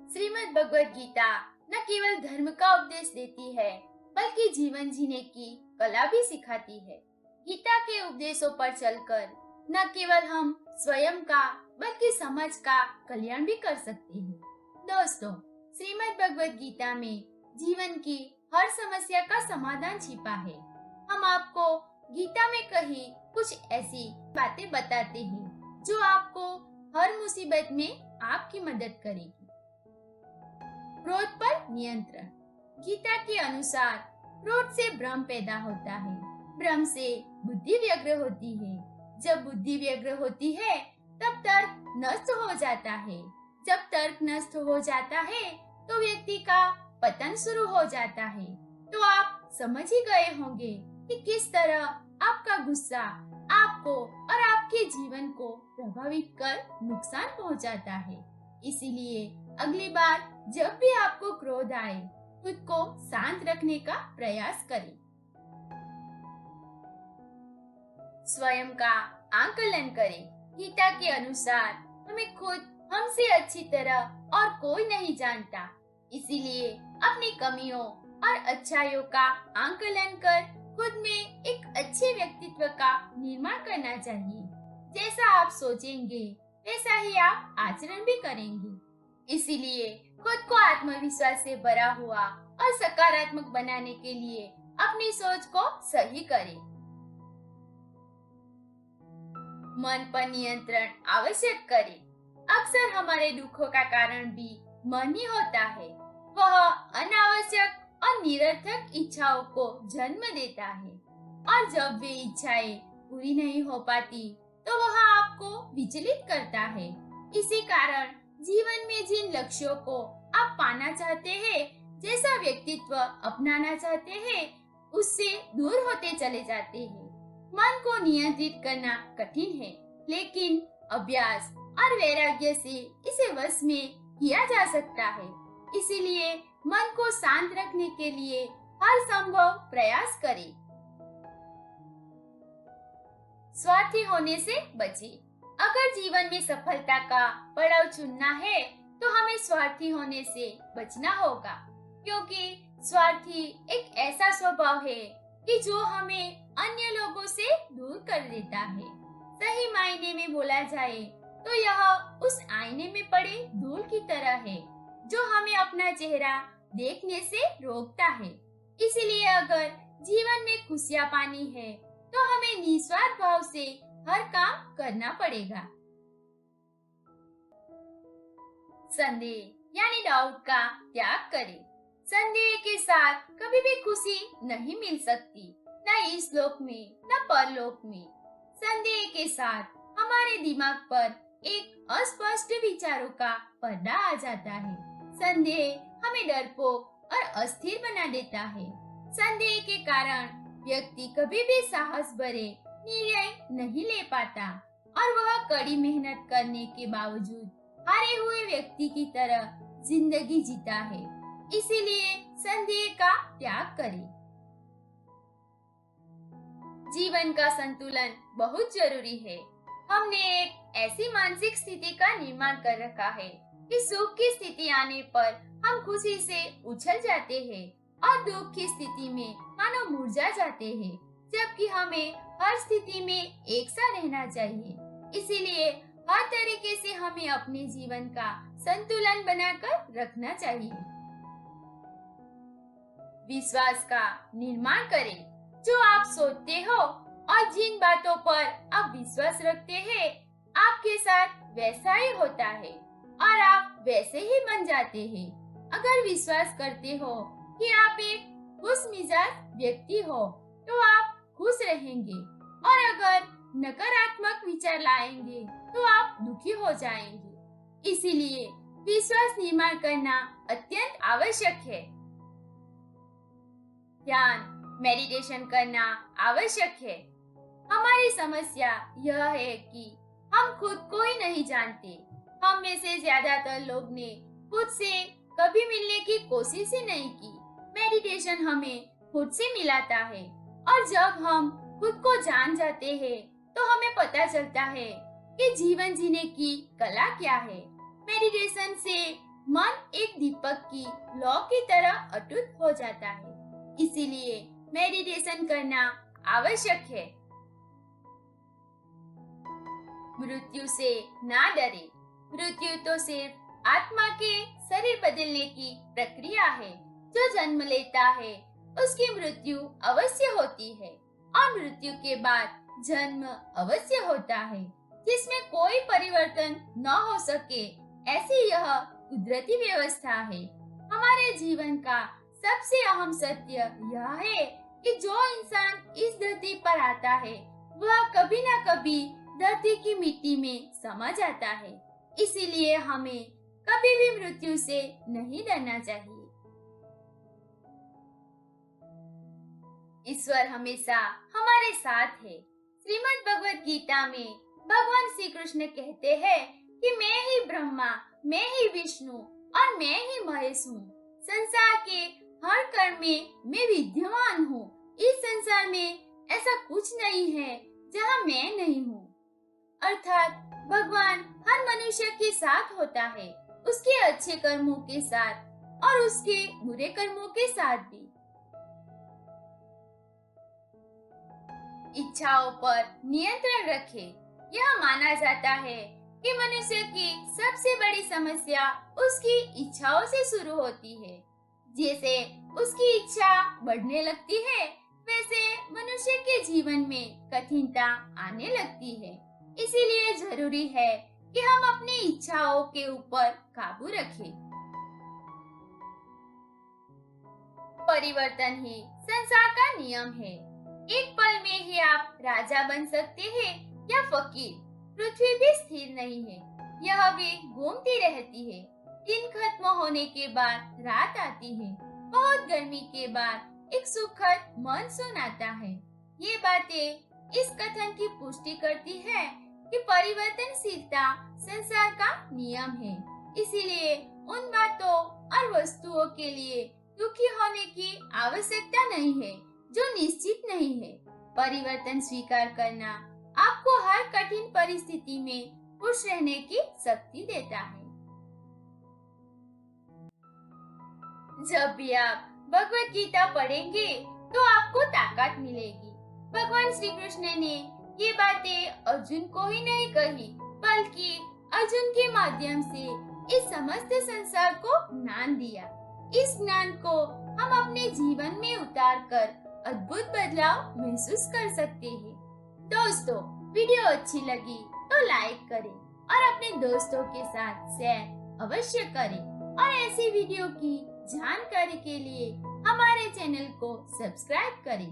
श्रीमद् भगवत गीता न केवल धर्म का उपदेश देती है, बल्कि जीवन जीने की कला भी सिखाती है। गीता के उपदेशों पर चलकर न केवल हम स्वयं का, बल्कि समाज का कल्याण भी कर सकते हैं। दोस्तों, श्रीमद् भगवत गीता में जीवन की हर समस्या का समाधान छिपा है। हम आपको गीता में कही कुछ ऐसी बातें बताते हैं जो आपको हर मुसीबत में आपकी मदद करेगी। क्रोध पर नियंत्रण। गीता के अनुसार क्रोध से भ्रम पैदा होता है, भ्रम से बुद्धि व्यग्र होती है, जब बुद्धि व्यग्र होती है तब तर्क नष्ट हो जाता है, जब तर्क नष्ट हो जाता है तो व्यक्ति का पतन शुरू हो जाता है। तो आप समझ ही गए होंगे कि किस तरह आपका गुस्सा आपको और आपके जीवन को प्रभावित कर नुकसान पहुंचाता है। इसीलिए अगली बार जब भी आपको क्रोध आए, खुद को शांत रखने का प्रयास करें। स्वयं का आकलन करें। गीता के अनुसार हमें खुद हमसे अच्छी तरह और कोई नहीं जानता, इसीलिए अपनी कमियों और अच्छाइयों का आकलन कर खुद में एक अच्छे व्यक्तित्व का निर्माण करना चाहिए। जैसा आप सोचेंगे वैसा ही आप आचरण भी करेंगे। इसीलिए खुद को आत्मविश्वास से भरा हुआ और सकारात्मक बनाने के लिए अपनी सोच को सही करें। मन पर नियंत्रण आवश्यक करें। अक्सर हमारे दुखों का कारण भी मन ही होता है। वह अनावश्यक और निरर्थक इच्छाओं को जन्म देता है, और जब वे इच्छाएं पूरी नहीं हो पाती तो वह आपको विचलित करता है। इसी कारण जीवन में जिन लक्ष्यों को आप पाना चाहते हैं, जैसा व्यक्तित्व अपनाना चाहते हैं, उससे दूर होते चले जाते हैं। मन को नियंत्रित करना कठिन है, लेकिन अभ्यास और वैराग्य से इसे वश में किया जा सकता है। इसीलिए मन को शांत रखने के लिए हर संभव प्रयास करें। स्वार्थी होने से बचें। अगर जीवन में सफलता का पड़ाव चुनना है तो हमें स्वार्थी होने से बचना होगा, क्योंकि स्वार्थी एक ऐसा स्वभाव है कि जो हमें अन्य लोगों से दूर कर देता है। सही मायने में बोला जाए तो यह उस आईने में पड़े धूल की तरह है जो हमें अपना चेहरा देखने से रोकता है। इसीलिए अगर जीवन में खुशियां पानी है तो हमें निस्वार्थ भाव से हर काम करना पड़ेगा। संदेह यानी डाउट का त्याग करें। संदेह के साथ कभी भी खुशी नहीं मिल सकती, न इस लोक में न परलोक में। संदेह के साथ हमारे दिमाग पर एक अस्पष्ट विचारों का पर्दा आ जाता है। संदेह हमें डरपोक और अस्थिर बना देता है। संदेह के कारण व्यक्ति कभी भी साहस भरे निर्णय नहीं ले पाता, और वह कड़ी मेहनत करने के बावजूद हारे हुए व्यक्ति की तरह जिंदगी जीता है। इसीलिए संदेह का त्याग करें। जीवन का संतुलन बहुत जरूरी है। हमने एक ऐसी मानसिक स्थिति का निर्माण कर रखा है कि सुख की स्थिति आने पर हम खुशी से उछल जाते हैं और दुख की स्थिति में मानो मुरझा जाते हैं, जबकि हमें हर स्थिति में एक सा रहना चाहिए। इसीलिए हर तरीके से हमें अपने जीवन का संतुलन बनाकर रखना चाहिए। विश्वास का निर्माण करें। जो आप सोचते हो और जिन बातों पर आप विश्वास रखते हैं, आपके साथ वैसा ही होता है और आप वैसे ही बन जाते हैं। अगर विश्वास करते हो कि आप एक खुश मिजाज व्यक्ति हो तो आप खुश रहेंगे, और अगर नकारात्मक विचार लाएंगे तो आप दुखी हो जाएंगे। इसीलिए विश्वास निर्माण करना अत्यंत आवश्यक है। ध्यान मेडिटेशन करना आवश्यक है। हमारी समस्या यह है कि हम खुद को ही नहीं जानते। हम में से ज्यादातर लोग ने खुद से कभी मिलने की कोशिश ही नहीं की। मेडिटेशन हमें खुद से मिलाता है, और जब हम खुद को जान जाते हैं तो हमें पता चलता है कि जीवन जीने की कला क्या है। मेडिटेशन से मन एक दीपक की लौ की तरह अटूट हो जाता है। इसीलिए मेडिटेशन करना आवश्यक है। मृत्यु से ना डरे। मृत्यु तो सिर्फ आत्मा के शरीर बदलने की प्रक्रिया है। जो जन्म लेता है उसकी मृत्यु अवश्य होती है और मृत्यु के बाद जन्म अवश्य होता है, जिसमें कोई परिवर्तन न हो सके। ऐसी यह कुदरती व्यवस्था है। हमारे जीवन का सबसे अहम सत्य यह है कि जो इंसान इस धरती पर आता है वह कभी न कभी धरती की मिट्टी में समा जाता है। इसीलिए हमें कभी भी मृत्यु से नहीं डरना चाहिए। ईश्वर हमेशा हमारे साथ है। श्रीमद् भगवत गीता में भगवान श्री कृष्ण कहते हैं कि मैं ही ब्रह्मा, मैं ही विष्णु और मैं ही महेश हूँ। संसार के हर कण में मैं विद्यमान हूँ। इस संसार में ऐसा कुछ नहीं है जहाँ मैं नहीं हूँ। अर्थात भगवान हर मनुष्य के साथ होता है, उसके अच्छे कर्मों के साथ और उसके बुरे कर्मों के साथ भी। इच्छाओं पर नियंत्रण रखें। यह माना जाता है कि मनुष्य की सबसे बड़ी समस्या उसकी इच्छाओं से शुरू होती है। जैसे उसकी इच्छा बढ़ने लगती है, वैसे मनुष्य के जीवन में कठिनता आने लगती है। इसीलिए जरूरी है कि हम अपनी इच्छाओं के ऊपर काबू रखें। परिवर्तन ही संसार का नियम है। एक पल में ही आप राजा बन सकते हैं या फकीर। पृथ्वी भी स्थिर नहीं है, यह भी घूमती रहती है। दिन खत्म होने के बाद रात आती है। बहुत गर्मी के बाद एक सुखद मानसून आता है। ये बातें इस कथन की पुष्टि करती है कि परिवर्तनशीलता संसार का नियम है। इसीलिए उन बातों और वस्तुओं के लिए दुखी होने की आवश्यकता नहीं है जो निश्चित नहीं है। परिवर्तन स्वीकार करना आपको हर कठिन परिस्थिति में खुश रहने की शक्ति देता है। जब भी आप भगवत गीता पढ़ेंगे तो आपको ताकत मिलेगी। भगवान श्री कृष्ण ने ये बातें अर्जुन को ही नहीं कही, बल्कि अर्जुन के माध्यम से इस समस्त संसार को ज्ञान दिया। इस ज्ञान को हम अपने जीवन में उतारकर अद्भुत बदलाव महसूस कर सकते हैं। दोस्तों, वीडियो अच्छी लगी तो लाइक करें और अपने दोस्तों के साथ शेयर अवश्य करें और ऐसी वीडियो की जानकारी के लिए हमारे चैनल को सब्सक्राइब करें।